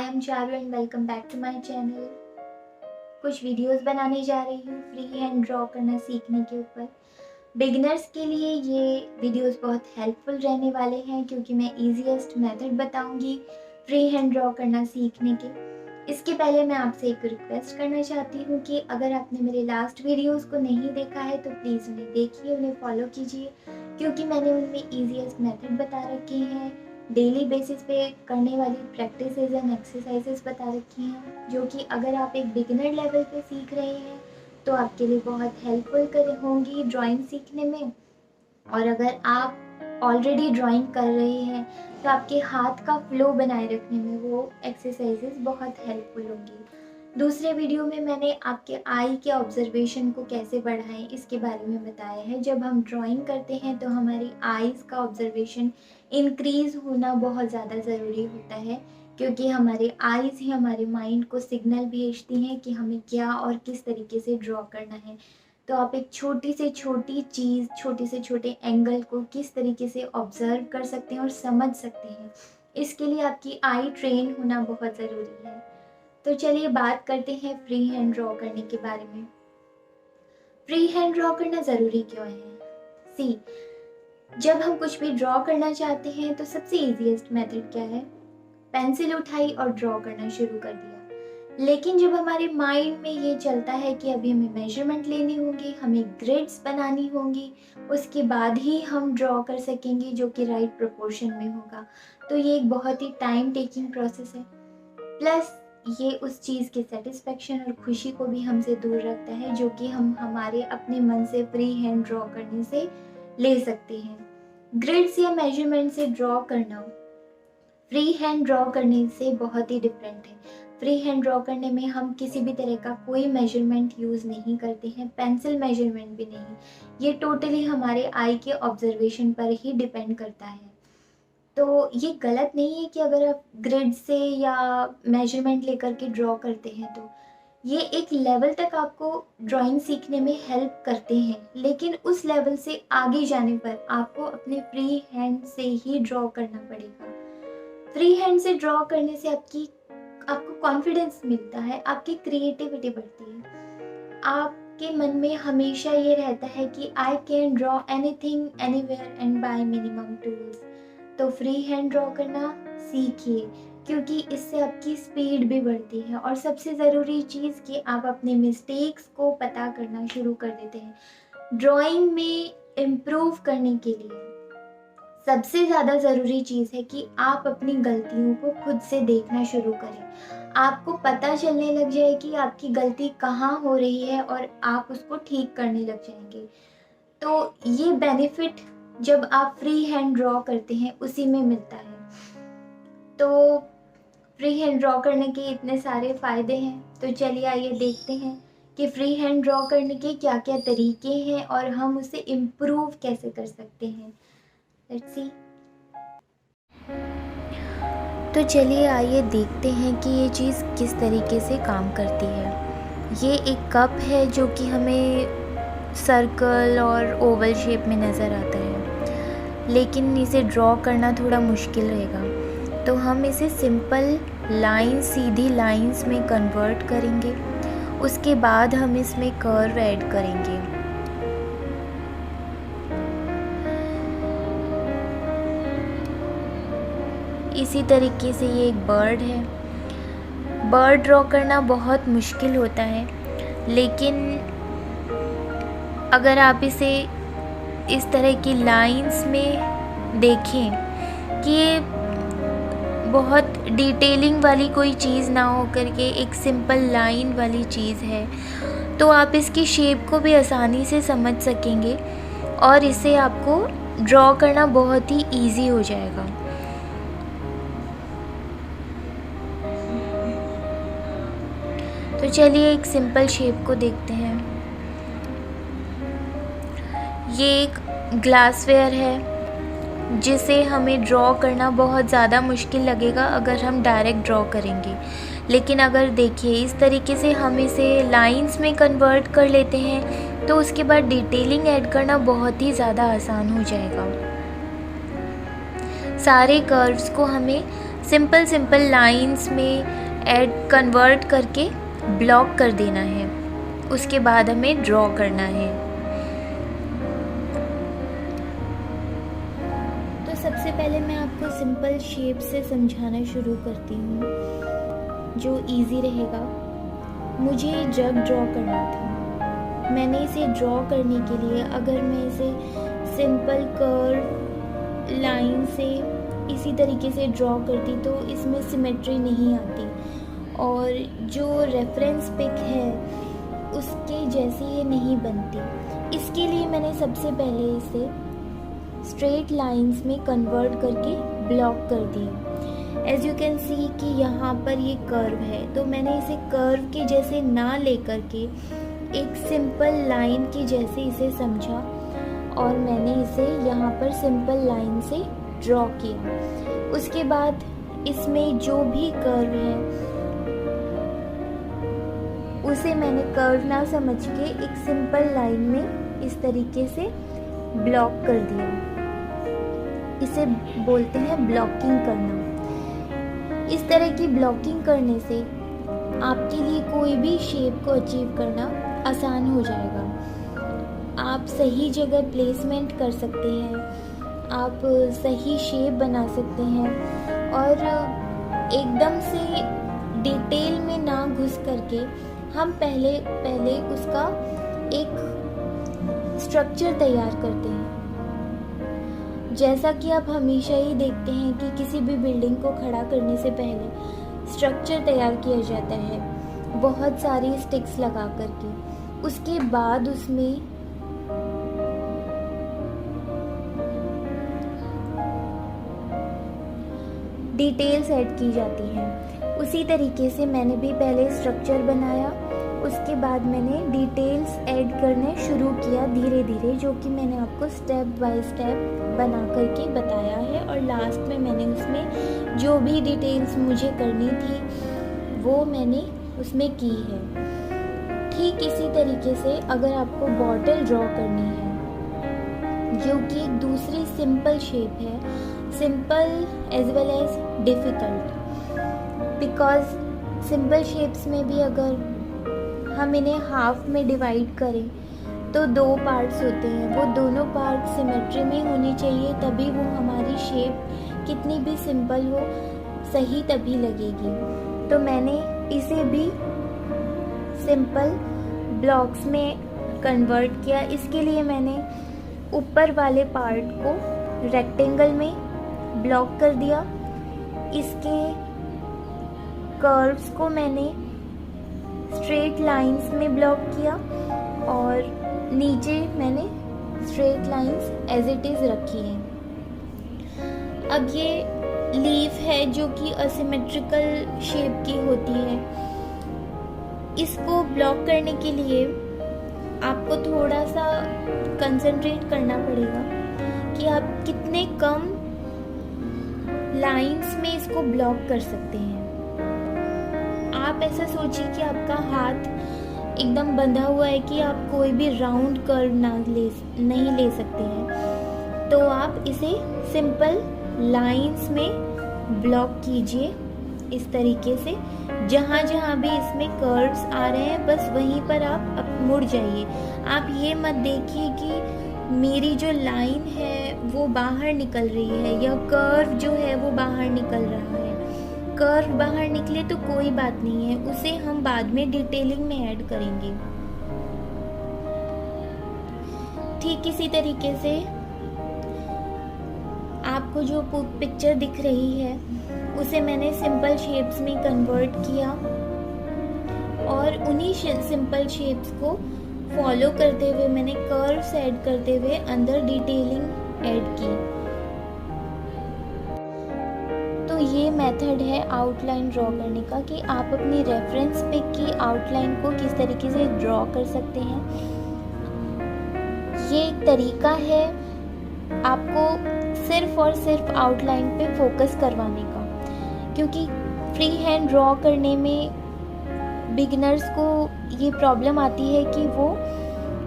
M Charu and welcome back to my channel. कुछ videos बनाने जा रही हूँ फ्री हैंड ड्रॉ करना सीखने के ऊपर। बिगिनर्स के लिए ये वीडियोस बहुत हेल्पफुल रहने वाले हैं क्योंकि मैं इजीएस्ट मेथड बताऊंगी फ्री हैंड ड्रॉ करना सीखने के। इसके पहले मैं आपसे एक रिक्वेस्ट करना चाहती हूँ कि अगर आपने मेरे लास्ट वीडियोस को नहीं देखा है तो प्लीज़ उन्हें देखिए, उन्हें फॉलो कीजिए क्योंकि मैंने उनमें ईजीएस्ट मेथड बता रखे हैं, डेली बेसिस पे करने वाली प्रैक्टिसेस एंड एक्सरसाइजेस बता रखी हैं जो कि अगर आप एक बिगिनर लेवल पे सीख रहे हैं तो आपके लिए बहुत हेल्पफुल कर होंगी ड्राइंग सीखने में। और अगर आप ऑलरेडी ड्राइंग कर रहे हैं तो आपके हाथ का फ्लो बनाए रखने में वो एक्सरसाइजेस बहुत हेल्पफुल होंगी। दूसरे वीडियो में मैंने आपके आई के ऑब्जर्वेशन को कैसे बढ़ाएं इसके बारे में बताया है। जब हम ड्राइंग करते हैं तो हमारी आईज़ का ऑब्जर्वेशन इंक्रीज़ होना बहुत ज़्यादा ज़रूरी होता है क्योंकि हमारे आईज़ ही हमारे माइंड को सिग्नल भेजती हैं कि हमें क्या और किस तरीके से ड्रॉ करना है। तो आप एक छोटी से छोटी चीज़, छोटे से छोटे एंगल को किस तरीके से ऑब्ज़र्व कर सकते हैं और समझ सकते हैं, इसके लिए आपकी आई ट्रेन होना बहुत ज़रूरी है। तो चलिए बात करते हैं फ्री हैंड ड्रॉ करने के बारे में। फ्री हैंड ड्रॉ करना ज़रूरी क्यों है? सी, जब हम कुछ भी ड्रॉ करना चाहते हैं तो सबसे इजीएस्ट मेथड क्या है? पेंसिल उठाई और ड्रॉ करना शुरू कर दिया। लेकिन जब हमारे माइंड में ये चलता है कि अभी हमें मेजरमेंट लेनी होंगी, हमें ग्रिड्स बनानी होंगी, उसके बाद ही हम ड्रॉ कर सकेंगे जो कि राइट प्रोपोर्शन में होगा, तो ये एक बहुत ही टाइम टेकिंग प्रोसेस है। प्लस ये उस चीज़ की सेटिस्फेक्शन और खुशी को भी हमसे दूर रखता है जो कि हम हमारे अपने मन से फ्री हैंड ड्रॉ करने से ले सकते हैं। ग्रिड्स या मेजरमेंट से ड्रॉ करना फ्री हैंड ड्रॉ करने से बहुत ही डिफरेंट है। फ्री हैंड ड्रॉ करने में हम किसी भी तरह का कोई मेजरमेंट यूज़ नहीं करते हैं, पेंसिल मेजरमेंट भी नहीं। ये टोटली हमारे आई के ऑब्जर्वेशन पर ही डिपेंड करता है। तो ये गलत नहीं है कि अगर आप ग्रिड से या मेजरमेंट लेकर के ड्रॉ करते हैं तो ये एक लेवल तक आपको ड्राइंग सीखने में हेल्प करते हैं, लेकिन उस लेवल से आगे जाने पर आपको अपने फ्री हैंड से ही ड्रॉ करना पड़ेगा। फ्री हैंड से ड्रॉ करने से आपको कॉन्फिडेंस मिलता है, आपकी क्रिएटिविटी बढ़ती है। आपके मन में हमेशा ये रहता है कि I can draw anything anywhere and bye minimum tools. तो फ्री हैंड ड्रॉ करना सीखिए क्योंकि इससे आपकी स्पीड भी बढ़ती है और सबसे ज़रूरी चीज़ कि आप अपने मिस्टेक्स को पता करना शुरू कर देते हैं। ड्राइंग में इम्प्रूव करने के लिए सबसे ज़्यादा ज़रूरी चीज़ है कि आप अपनी गलतियों को खुद से देखना शुरू करें। आपको पता चलने लग जाए कि आपकी गलती कहाँ हो रही है और आप उसको ठीक करने लग जाएंगे। तो ये बेनिफिट जब आप फ्री हैंड ड्रॉ करते हैं उसी में मिलता है। तो फ्री हैंड ड्रॉ करने के इतने सारे फ़ायदे हैं, तो चलिए आइए देखते हैं कि फ्री हैंड ड्रॉ करने के क्या क्या तरीके हैं और हम उसे इम्प्रूव कैसे कर सकते हैं। Let's see. तो चलिए आइए देखते हैं कि ये चीज़ किस तरीके से काम करती है। ये एक कप है जो कि हमें सर्कल और ओवल शेप में नज़र आता है, लेकिन इसे ड्रॉ करना थोड़ा मुश्किल रहेगा। तो हम इसे सिंपल लाइन, सीधी लाइंस में कन्वर्ट करेंगे। उसके बाद हम इसमें कर्व ऐड करेंगे। इसी तरीके से ये एक बर्ड है। बर्ड ड्रॉ करना बहुत मुश्किल होता है, लेकिन अगर आप इसे इस तरह की लाइंस में देखें कि ये बहुत डिटेलिंग वाली कोई चीज़ ना हो करके एक सिंपल लाइन वाली चीज़ है, तो आप इसकी शेप को भी आसानी से समझ सकेंगे और इसे आपको ड्रॉ करना बहुत ही इजी हो जाएगा। तो चलिए एक सिंपल शेप को देखते हैं। ये एक ग्लासवेयर है जिसे हमें ड्रॉ करना बहुत ज़्यादा मुश्किल लगेगा अगर हम डायरेक्ट ड्रॉ करेंगे, लेकिन अगर देखिए इस तरीके से हम इसे लाइंस में कन्वर्ट कर लेते हैं तो उसके बाद डिटेलिंग ऐड करना बहुत ही ज़्यादा आसान हो जाएगा। सारे कर्व्स को हमें सिंपल लाइंस में ऐड कन्वर्ट करके ब्लॉक कर देना है। उसके बाद हमें ड्रॉ करना है। तो सबसे पहले मैं आपको सिंपल शेप से समझाना शुरू करती हूँ जो इजी रहेगा। मुझे जग ड्रॉ करना था। मैंने इसे ड्रॉ करने के लिए अगर मैं इसे सिंपल कर्व लाइन से इसी तरीके से ड्रॉ करती तो इसमें सिमेट्री नहीं आती और जो रेफरेंस पिक है उसके जैसी ये नहीं बनती। इसके लिए मैंने सबसे पहले इसे स्ट्रेट लाइंस में कन्वर्ट करके ब्लॉक कर दिया। एज यू कैन सी कि यहाँ पर ये कर्व है, तो मैंने इसे कर्व के जैसे ना लेकर के एक सिंपल लाइन के जैसे इसे समझा और मैंने इसे यहाँ पर सिंपल लाइन से ड्रॉ किया। उसके बाद इसमें जो भी कर्व है उसे मैंने कर्व ना समझ के एक सिंपल लाइन में इस तरीके से ब्लॉक कर दिया। इसे बोलते हैं ब्लॉकिंग करना। इस तरह की ब्लॉकिंग करने से आपके लिए कोई भी शेप को अचीव करना आसान हो जाएगा। आप सही जगह प्लेसमेंट कर सकते हैं, आप सही शेप बना सकते हैं और एकदम से डिटेल में ना घुस करके हम पहले उसका एक स्ट्रक्चर तैयार करते हैं। जैसा कि आप हमेशा ही देखते हैं कि किसी भी बिल्डिंग को खड़ा करने से पहले स्ट्रक्चर तैयार किया जाता है बहुत सारी स्टिक्स लगा करके। उसके बाद उसमें डिटेल्स ऐड की जाती हैं। उसी तरीके से मैंने भी पहले स्ट्रक्चर बनाया, उसके बाद मैंने डिटेल्स ऐड करने शुरू किया धीरे धीरे, जो कि मैंने आपको स्टेप बाय स्टेप बना करके बताया है। और लास्ट में मैंने उसमें जो भी डिटेल्स मुझे करनी थी वो मैंने उसमें की है। ठीक इसी तरीके से अगर आपको बॉटल ड्रॉ करनी है जो कि एक दूसरी सिंपल शेप है, simple as well as difficult, because simple shapes में भी अगर हम इन्हें हाफ में डिवाइड करें तो दो पार्ट्स होते हैं, वो दोनों पार्ट सिमेट्री में होने चाहिए, तभी वो हमारी शेप कितनी भी सिंपल हो सही तभी लगेगी। तो मैंने इसे भी सिंपल ब्लॉक्स में कन्वर्ट किया। इसके लिए मैंने ऊपर वाले पार्ट को रेक्टेंगल में ब्लॉक कर दिया, इसके कर्व्स को मैंने स्ट्रेट लाइंस में ब्लॉक किया और नीचे मैंने straight lines as it is रखी हैं। अब ये लीफ है जो कि असिमेट्रिकल शेप की होती है। इसको ब्लॉक करने के लिए आपको थोड़ा सा कंसंट्रेट करना पड़ेगा कि आप कितने कम लाइंस में इसको ब्लॉक कर सकते हैं। आप ऐसा सोचिए कि आपका हाथ एकदम बंधा हुआ है कि आप कोई भी राउंड कर्व नहीं ले सकते हैं, तो आप इसे सिंपल लाइंस में ब्लॉक कीजिए इस तरीके से। जहाँ जहाँ भी इसमें कर्व्स आ रहे हैं बस वहीं पर आप मुड़ जाइए। आप ये मत देखिए कि मेरी जो लाइन है वो बाहर निकल रही है या कर्व जो है वो बाहर निकल रहा है। कर्व बाहर निकले तो कोई बात नहीं है, उसे हम बाद में डिटेलिंग में ऐड करेंगे। ठीक इसी तरीके से आपको जो पिक्चर दिख रही है उसे मैंने सिंपल शेप्स में कन्वर्ट किया और उन्हीं सिंपल शेप्स को फॉलो करते हुए मैंने कर्व्स ऐड करते हुए अंदर डिटेलिंग ऐड की। तो ये मेथड है आउटलाइन ड्रॉ करने का कि आप अपनी रेफरेंस पिक की आउटलाइन को किस तरीके से ड्रॉ कर सकते हैं। ये एक तरीका है आपको सिर्फ और सिर्फ आउटलाइन पे फोकस करवाने का, क्योंकि फ्री हैंड ड्रॉ करने में बिगिनर्स को ये प्रॉब्लम आती है कि वो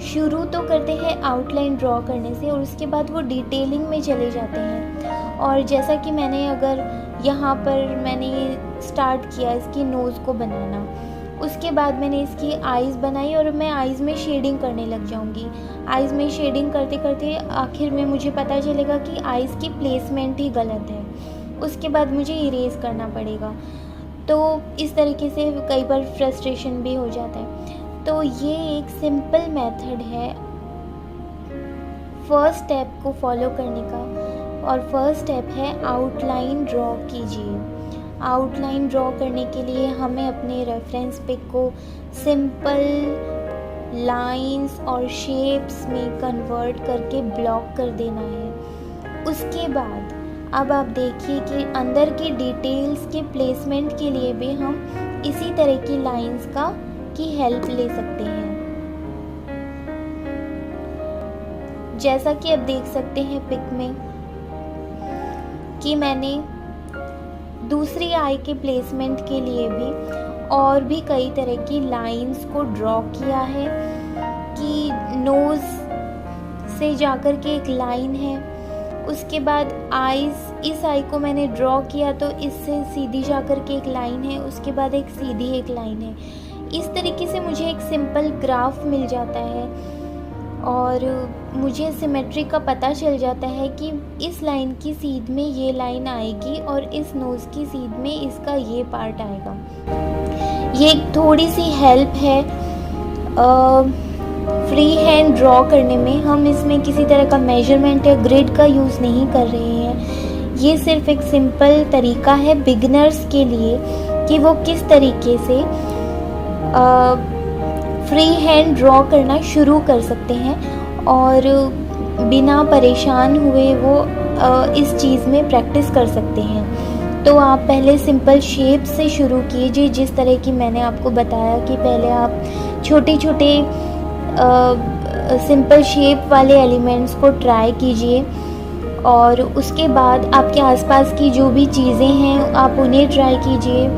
शुरू तो करते हैं आउटलाइन ड्रॉ करने से और उसके बाद वो डिटेलिंग में चले जाते हैं। और जैसा कि मैंने अगर यहाँ पर मैंने स्टार्ट किया इसकी नोज़ को बनाना। उसके बाद मैंने इसकी आइज़ बनाई और मैं आइज़ में शेडिंग करने लग जाऊंगी। आइज़ में शेडिंग करते करते आखिर में मुझे पता चलेगा कि आइज़ की प्लेसमेंट ही गलत है। उसके बाद मुझे इरेज़ करना पड़ेगा। तो इस तरीके से कई बार फ्रस्ट्रेशन भी हो जाता है। तो ये एक सिंपल मेथड है फर्स्ट स्टेप को फॉलो करने का। और फर्स्ट स्टेप है आउटलाइन ड्रॉ कीजिए। आउटलाइन ड्रॉ करने के लिए हमें अपने रेफरेंस पिक को सिंपल लाइंस और शेप्स में कन्वर्ट करके ब्लॉक कर देना है। उसके बाद अब आप देखिए कि अंदर के डिटेल्स के प्लेसमेंट के लिए भी हम इसी तरह की लाइंस की हेल्प ले सकते हैं। जैसा कि आप देख सकते हैं पिक में कि मैंने दूसरी आई के प्लेसमेंट के लिए भी और भी कई तरह की लाइंस को ड्रॉ किया है कि नोज़ से जाकर के एक लाइन है। उसके बाद आईज़, इस आई को मैंने ड्रॉ किया तो इससे सीधी जाकर के एक लाइन है, उसके बाद एक सीधी एक लाइन है। इस तरीके से मुझे एक सिंपल ग्राफ मिल जाता है और मुझे सिमेट्री का पता चल जाता है कि इस लाइन की सीध में ये लाइन आएगी और इस नोज़ की सीध में इसका ये पार्ट आएगा। ये एक थोड़ी सी हेल्प है फ्री हैंड ड्रॉ करने में। हम इसमें किसी तरह का मेजरमेंट या ग्रिड का यूज़ नहीं कर रहे हैं। ये सिर्फ एक सिंपल तरीका है बिगिनर्स के लिए कि वो किस तरीके से फ्री हैंड ड्रॉ करना शुरू कर सकते हैं और बिना परेशान हुए वो इस चीज़ में प्रैक्टिस कर सकते हैं। तो आप पहले सिंपल शेप से शुरू कीजिए, जिस तरह की मैंने आपको बताया कि पहले आप छोटे छोटे सिंपल शेप वाले एलिमेंट्स को ट्राई कीजिए और उसके बाद आपके आसपास की जो भी चीज़ें हैं आप उन्हें ट्राई कीजिए।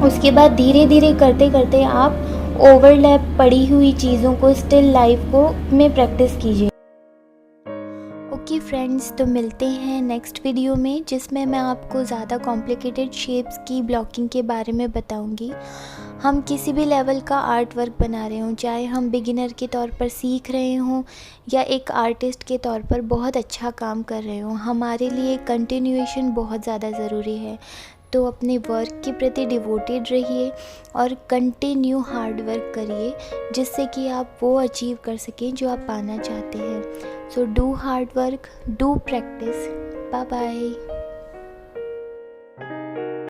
उसके बाद धीरे धीरे करते करते आप ओवरलैप पड़ी हुई चीज़ों को, स्टिल लाइफ को में प्रैक्टिस कीजिए। ओके फ्रेंड्स, तो मिलते हैं नेक्स्ट वीडियो में जिसमें मैं आपको ज़्यादा कॉम्प्लिकेटेड शेप्स की ब्लॉकिंग के बारे में बताऊंगी। हम किसी भी लेवल का आर्ट वर्क बना रहे हों, चाहे हम बिगिनर के तौर पर सीख रहे हों या एक आर्टिस्ट के तौर पर बहुत अच्छा काम कर रहे हों, हमारे लिए कंटिन्यूएशन बहुत ज़्यादा ज़रूरी है। तो अपने वर्क के प्रति डिवोटेड रहिए और कंटिन्यू हार्ड वर्क करिए जिससे कि आप वो अचीव कर सकें जो आप पाना चाहते हैं। So do hard work, do practice. Bye bye.